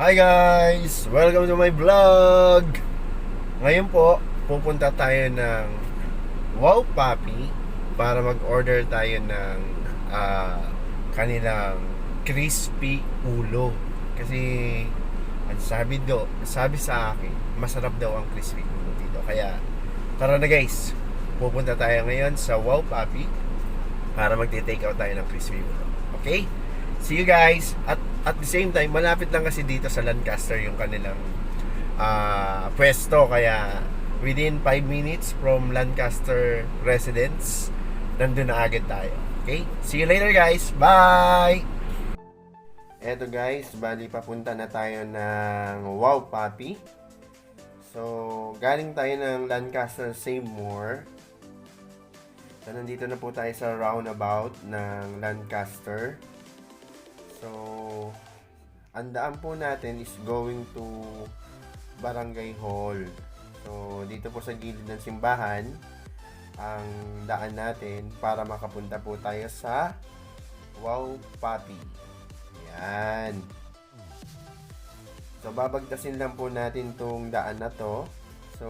Hi guys! Welcome to my vlog! Ngayon po, pupunta tayo ng Wow Papi para mag-order tayo ng kanilang crispy ulo. Kasi ang sabi sa akin, masarap daw ang crispy ulo dito. Kaya tara na guys, pupunta tayo ngayon sa Wow Papi para magte-take out tayo ng crispy ulo. Okay? See you guys! At the same time, malapit lang kasi dito sa Lancaster yung kanilang pwesto. Kaya within 5 minutes from Lancaster residence, nandun na agad tayo. Okay? See you later guys! Bye! Eto guys, bali papunta na tayo ng Wow Papi. So, galing tayo ng Lancaster Seymour. So, nandito na po tayo sa roundabout ng Lancaster. So, ang daan po natin is going to Barangay Hall. So, dito po sa gilid ng simbahan ang daan natin para makapunta po tayo sa Wow Papi. Yan. So, babagtasin lang po natin tong daan na to. So,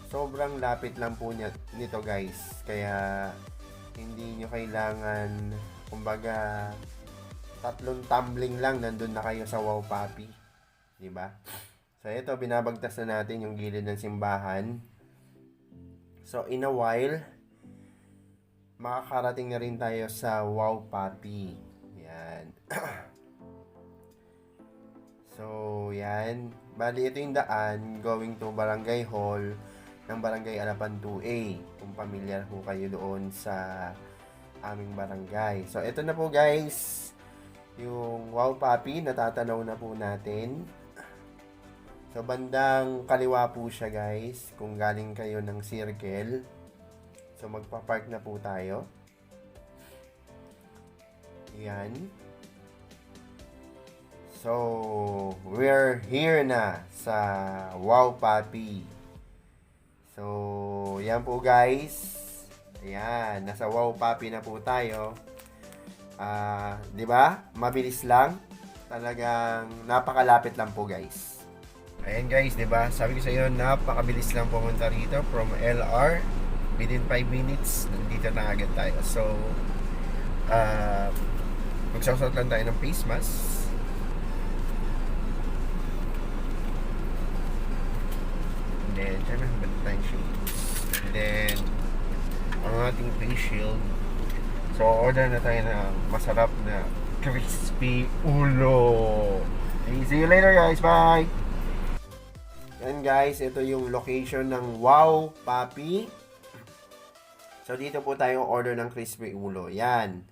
sobrang lapit lang po nito guys. Kaya, hindi nyo kailangan, kumbaga, 3 tumbling lang nandun na kayo sa Wow Papi, di ba? So ito, binabagtas na natin yung gilid ng simbahan. So in a while, makakarating na rin tayo sa Wow Papi. Yan. So yan, bali ito yung daan going to Barangay Hall ng Barangay Alapan 2A, kung pamilyar po kayo doon sa aming barangay. So ito na po guys, yung Wow Papi, natatanaw na po natin. So, bandang kaliwa po siya guys, kung galing kayo ng circle. So, magpa-park na po tayo. Yan. So, we're here na sa Wow Papi. So, yan po guys. Ayan, nasa Wow Papi na po tayo. 'Di ba? Mabilis lang. Talagang napakalapit lang po, guys. Ayan guys, 'di ba? Sabi ko sa iyo, napakabilis lang pumunta rito from LR. Within 5 minutes, nandito na agad tayo. So, magsusot lang tayo ng face mask. And then, syempre, meron tayong shoes. And then, ang ating face shield. So, order na tayo ng masarap na crispy ulo. Okay, see you later guys. Bye! Yan guys, ito yung location ng Wow Papi. So, dito po tayo order ng crispy ulo. Yan.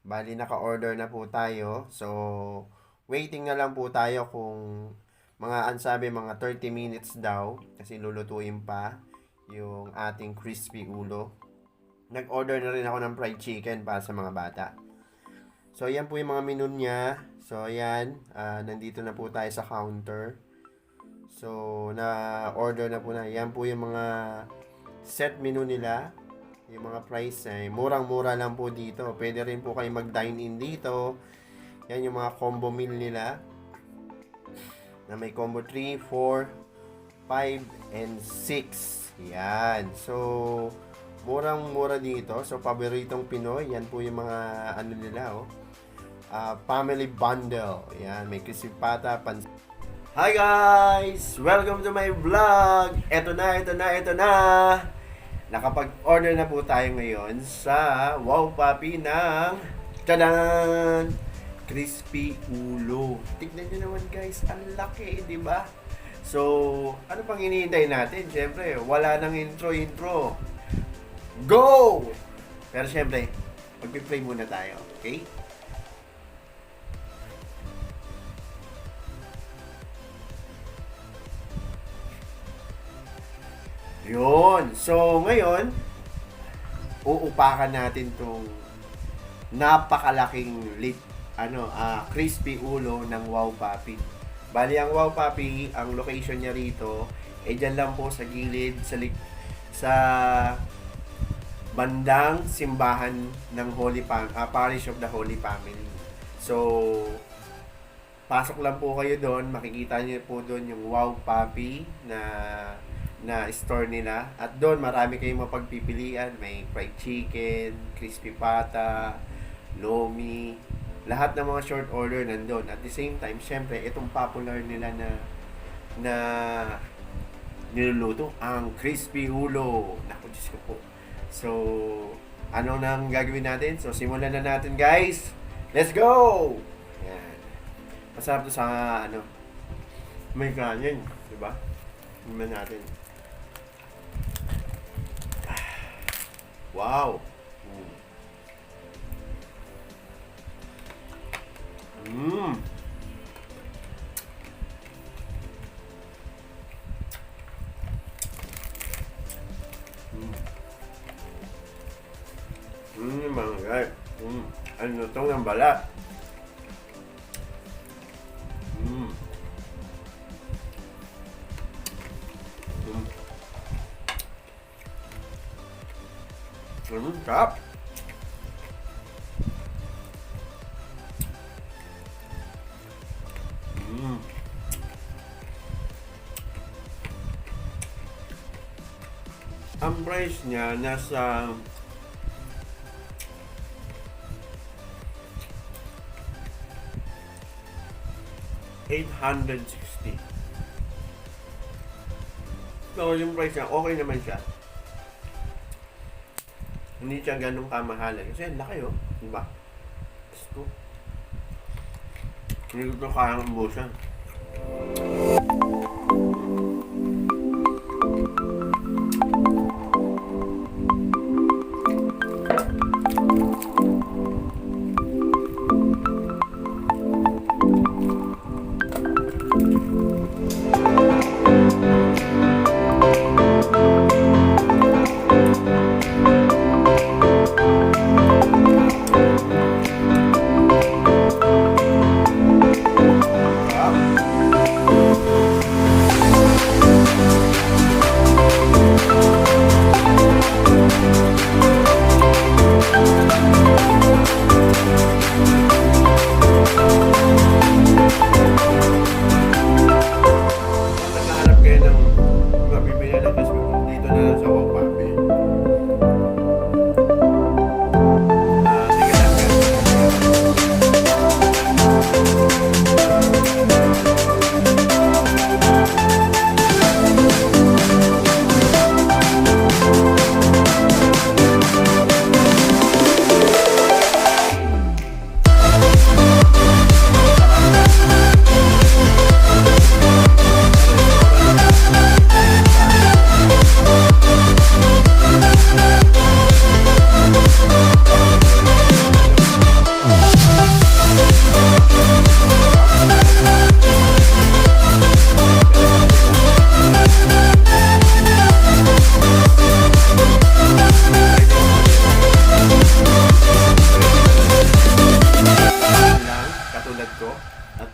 Bali, naka-order na po tayo. So, waiting na lang po tayo kung ansabi mga 30 minutes daw. Kasi lulutuin pa yung ating crispy ulo. Nag-order na rin ako ng fried chicken para sa mga bata. So, yan po yung mga menu niya. So, yan. Nandito na po tayo sa counter. So, na-order na po na. Yan po yung mga set menu nila. Yung mga price ay murang-mura lang po dito. Pwede rin po kayo mag-dine-in dito. Yan yung mga combo meal nila. Na may combo 3, 4, 5, and 6. Yan. So, murang-mura dito. So, paboritong Pinoy. Yan po yung mga ano nila, oh. Family bundle. Yan. May crispy pata, Hi guys! Welcome to my vlog! Ito na. Nakapag-order na po tayo ngayon sa Wow Papi ng tadan! Crispy ulo. Tignan nyo naman guys. Ang laki, di ba? So, ano pang hinihintay natin? Siyempre, wala nang intro. Go! Pero syempre, mag-play muna tayo, okay? Yun. So, ngayon, uupakan natin tong napakalaking crispy ulo ng Wow Papi. Bali, ang Wow Papi, ang location niya rito, dyan lang po sa gilid, sa bandang simbahan ng Parish of the Holy Family. So, pasok lang po kayo doon, makikita niyo po doon yung Wow Papi na store nila. At doon marami kayong mapagpipilian, may fried chicken, crispy pata, lomi, lahat ng mga short order nandun. At the same time, syempre, itong popular nila na niluluto, ang crispy ulo. Naku, Diyos ko po. So, ano nang gagawin natin? So, simulan na natin, guys. Let's go! Yan. Masarap to sa, may kanin. Diba? Tingnan natin. Wow! Mmm! Mga guys. Ano itong ng balat? Sarap. Ang price niya nasa 860. So, yung price niya, okay naman siya. Hindi siya ganun kamahalan. Kasi ang laki, diba? Gusto. Hindi ko ito kayang umbusan.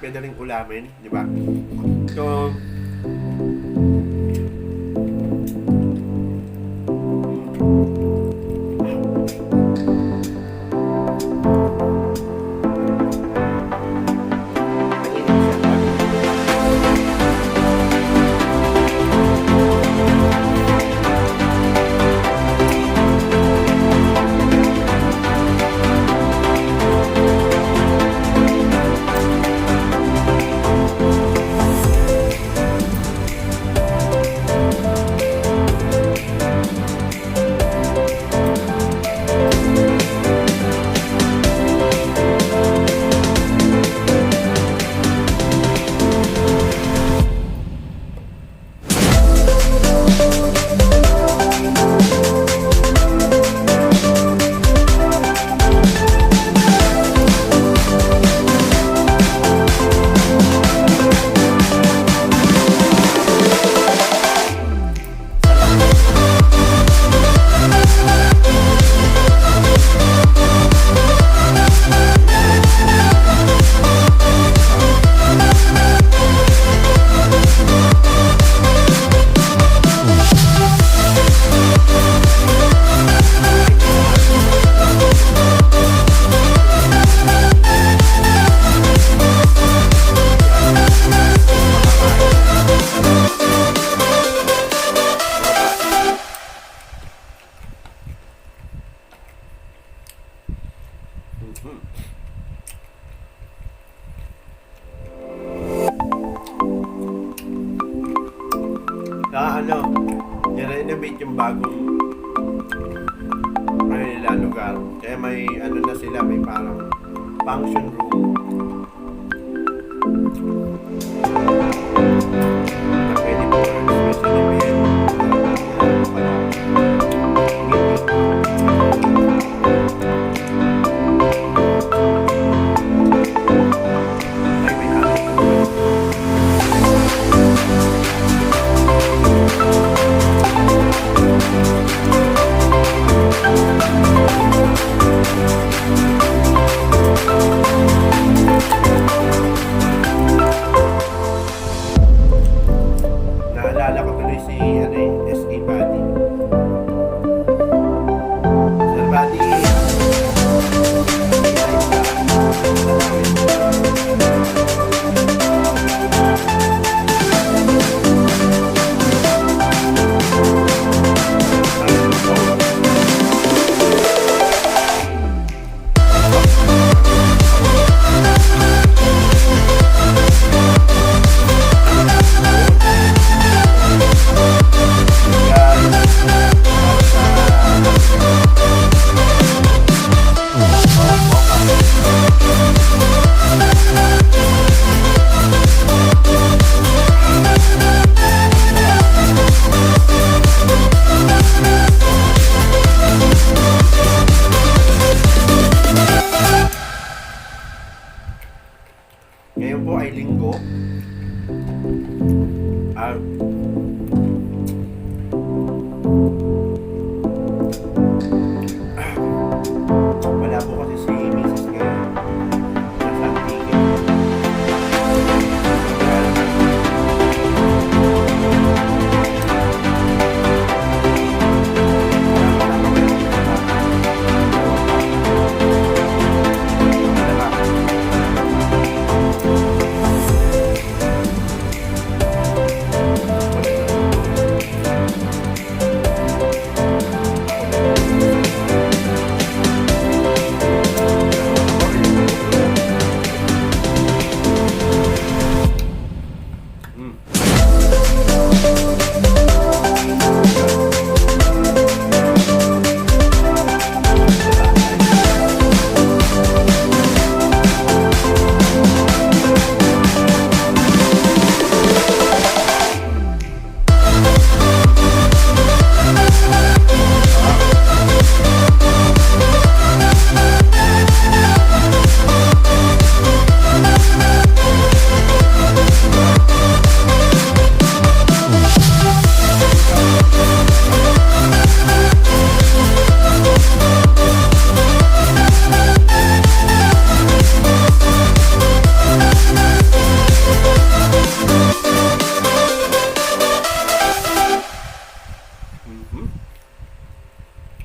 Pwede rin ulamin, di ba? So, i-renovate yung bagong nila lugar. Kaya may na sila, may parang function room na pwede po special event, naalala ko tuloy si SK Buddy. Sir Buddy, ngayon po ay linggo. Wala po kasi si Mrs. ngayon. Nasa Antique.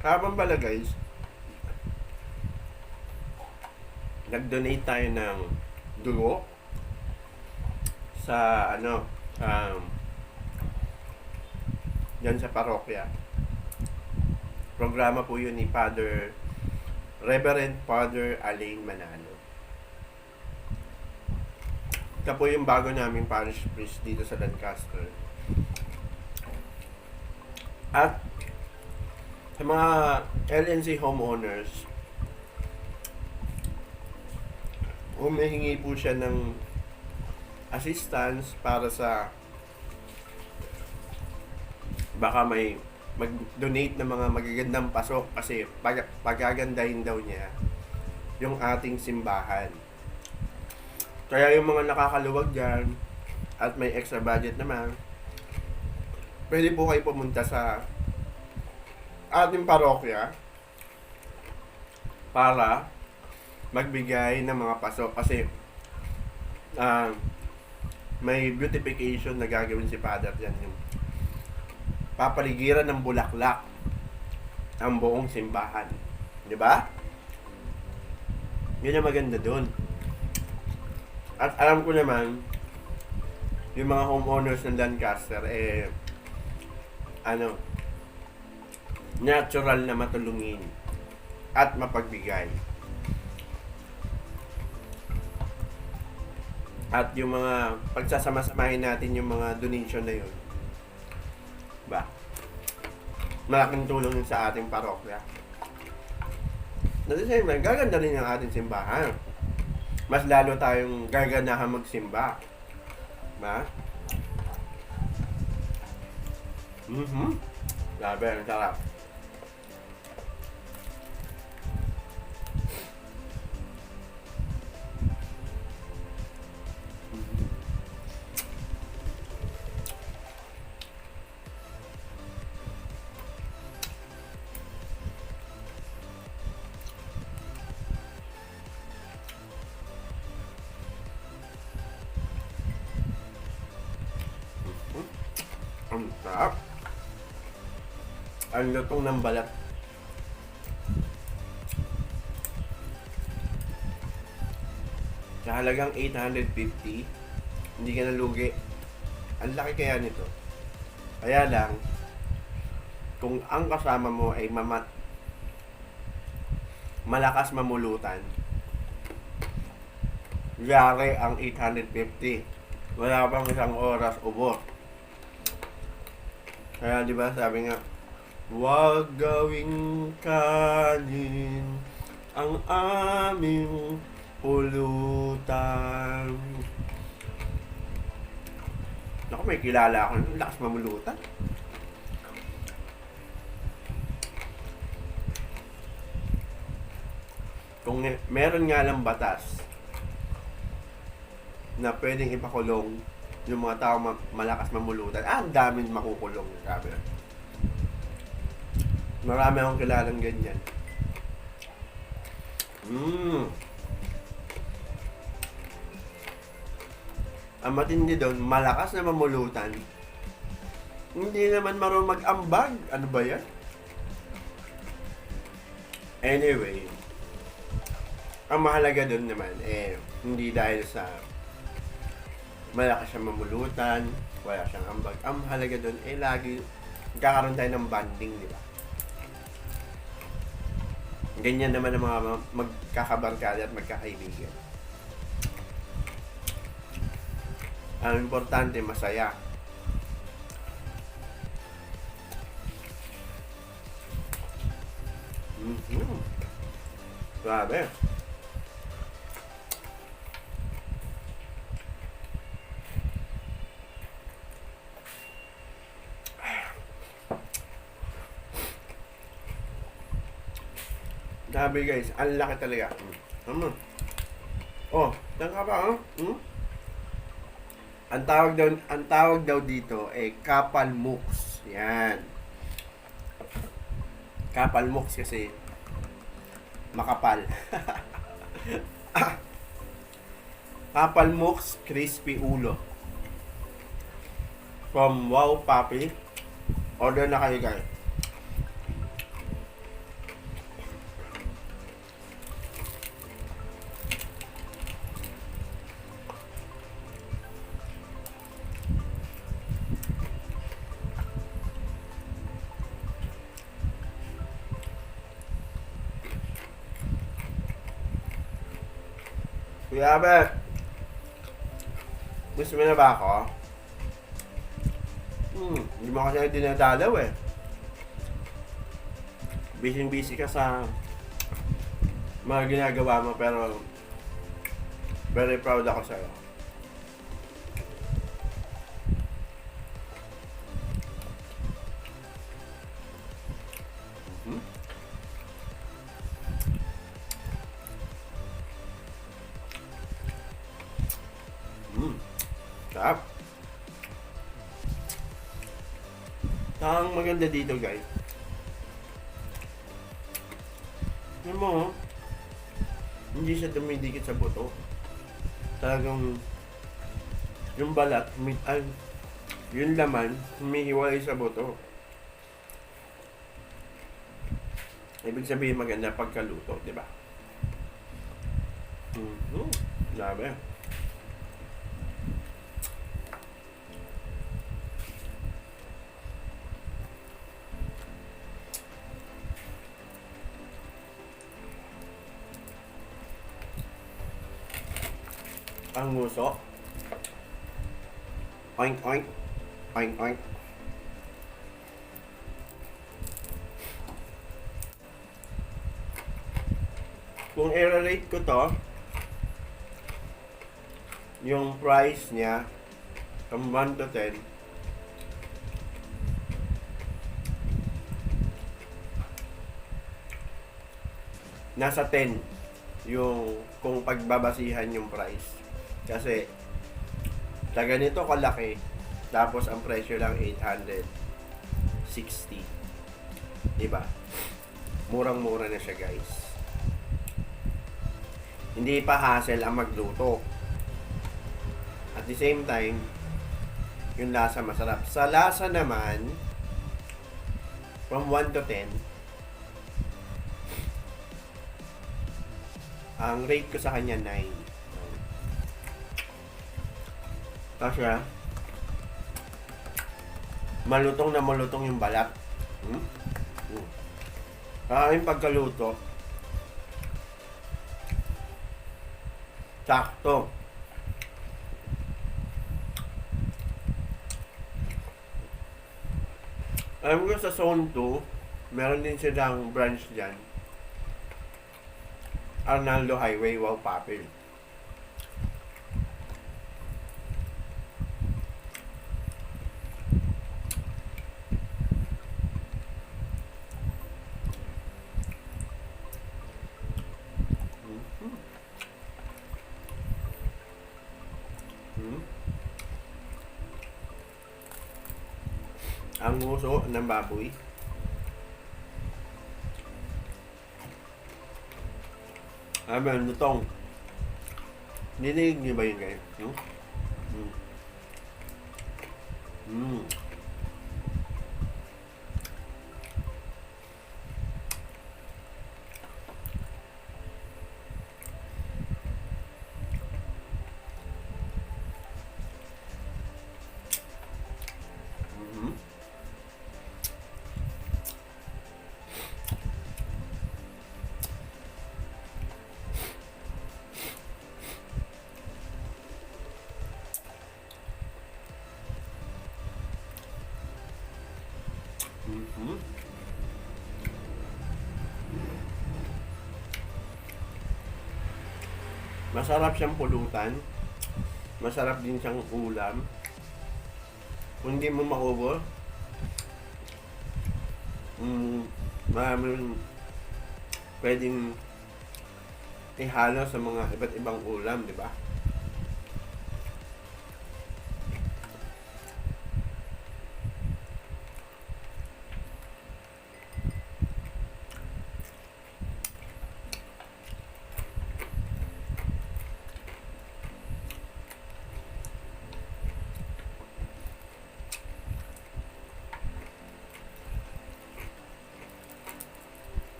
Habang pala guys, nag-donate tayo ng dugo sa yan sa parokya. Programa po yun ni Reverend Father Alain Manalo. Ito po yung bago naming parish priest dito sa Lancaster. At sa mga LNC homeowners, humihingi po siya ng assistance para sa baka may mag-donate ng mga magagandang pasok kasi pagagandahin daw niya yung ating simbahan. Kaya yung mga nakakaluwag dyan at may extra budget naman, pwede po kayo pumunta sa ating parokya para magbigay ng mga pasok kasi may beautification na gagawin si Father dyan, yung papaligiran ng bulaklak ang buong simbahan, di ba? Yun ang maganda doon. At alam ko naman yung mga homeowners ng Lancaster natural na matulungin at mapagbigay. At yung mga pagsasama-samahin natin yung mga donation na yun, Ba? Malaking tulong yun sa ating parokya. At the same time, gaganda rin ang ating simbahan. Mas lalo tayong gaganahan magsimba. Ba? Grabe, ang sarap. Ang sarap. Ang lutong ng balat. Sa halagang 850, hindi ka nalugi. Ang laki kaya nito. Kaya lang, kung ang kasama mo ay malakas mamulutan, yari ang 850. Wala pang isang oras, ubos. Kaya di ba sabi nga, huwag gawing kanin ang aming pulutan. Naku, may kilala ako ng lakas mamulutan. Kung meron nga lang batas na pwedeng ipakulong yung mga tao malakas mamulutan, ang daming makukulong. Sabi. Marami akong kilalang ganyan. Ang matindi doon, malakas na mamulutan, hindi naman marunong mag-ambag. Ano ba yan? Anyway, ang mahalaga doon naman, hindi dahil sa malakas siyang mamulutan, wala siyang ambag. Ang mahalaga doon, lagi kakaroon tayo ng bonding, di ba? Ganyan naman ang mga magkakabarkada at magkakaibigan. Ang importante, masaya. Grabe. Grabe guys, ang laki talaga. Oh, saan ka ba? Ang tawag daw dito ay Kapal Muks. Yan. Kapal Muks kasi makapal. Kapal Muks crispy ulo. From Wow Papi. Order na kayo guys. Kuya Abet, gusto mo na ba ako? Hindi mo kasi dinadalaw eh. Busy ka sa mga ginagawa mo, pero very proud ako sa'yo. Sarap. Ang maganda dito guys, alam mo, hindi siya dumidikit sa buto. Talagang yung balat, yung laman, humihiwalay sa buto. Ibig sabihin maganda pagkaluto, di ba? Grabe. Ang nguso. Oink oink. Oink oink. Kung i-rate ko to, yung price niya from 1 to 10, nasa 10 yung kung pagbabasihan yung price. Kasi sa ganito kalaki, tapos ang presyo lang 860. Diba? Murang-mura na siya, guys. Hindi pa hassle ang magluto. At the same time, yung lasa masarap. Sa lasa naman, from 1 to 10, ang rate ko sa kanya 9. Kasi malutong na malutong yung balat. Yung pagkaluto, sakto. Alam ko sa Zone 2, meron din silang branch dyan. Arnaldo Highway, wow, Papi. Ang nguso ng baboy. Ang lutong. Nininig niyo ba yun, guys? Masarap siyang pulutan. Masarap din siyang ulam. Kung hindi mo maubos, maraming pwedeng ihalo sa mga iba't ibang ulam, di ba?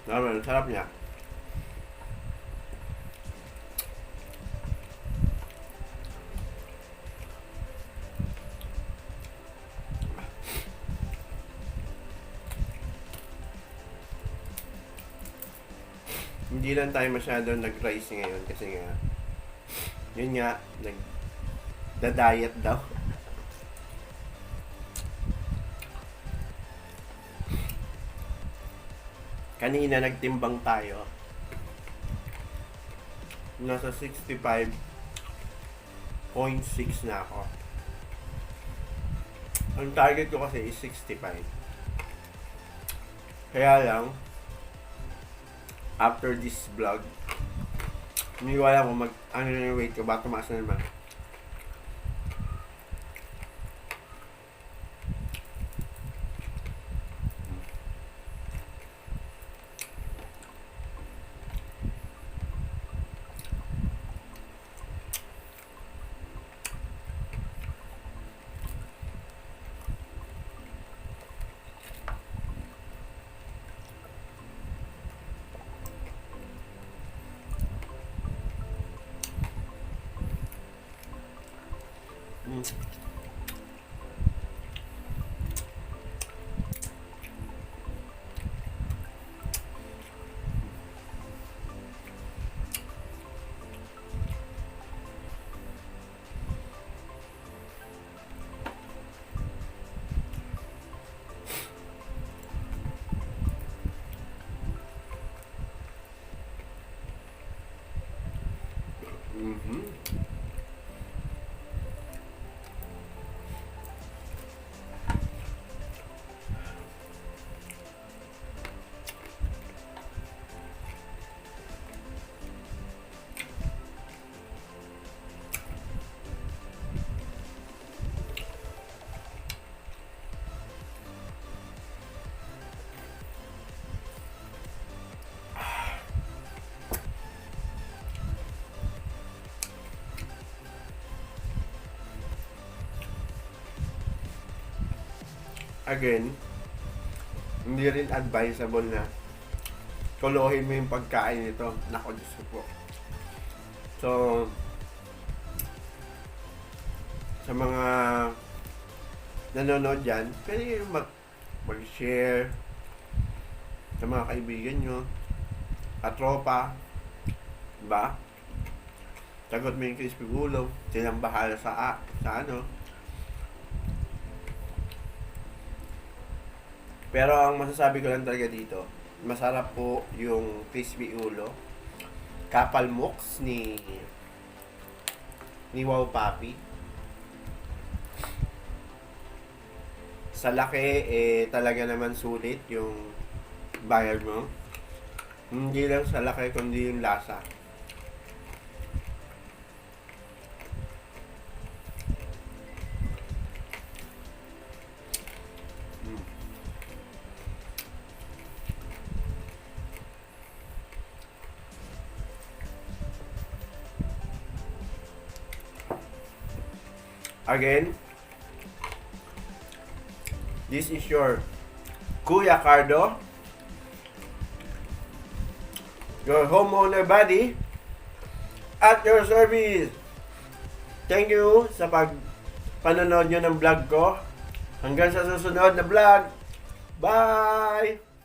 Naman, sarap niya. Hindi lang tayo masyado nag-rice ngayon kasi nga yun nga, nag-diet daw. Kanina nagtimbang tayo. Nasa 65.6 na ako. Ang target ko kasi is 65. Kaya lang, after this vlog, hindi ko alam kung ano na yung weight ko, baka tumaas na naman. again, hindi rin advisable na kuluhin mo yung pagkain nito. Nako, Diyos ko po. So, sa mga nanonood dyan, pwede mag-share sa mga kaibigan nyo, katropa, diba? Sagot mo yung crispy ulo, silang bahala sa ano. Pero ang masasabi ko lang talaga dito, masarap po yung crispy ulo. Kapal Muks ni Wow Papi. Sa laki, talaga naman sulit yung bayad mo. Hindi lang sa laki, kundi yung lasa. Again, this is your Kuya Cardo, your homeowner buddy, at your service. Thank you sa panonood nyo ng vlog ko. Hanggang sa susunod na vlog. Bye!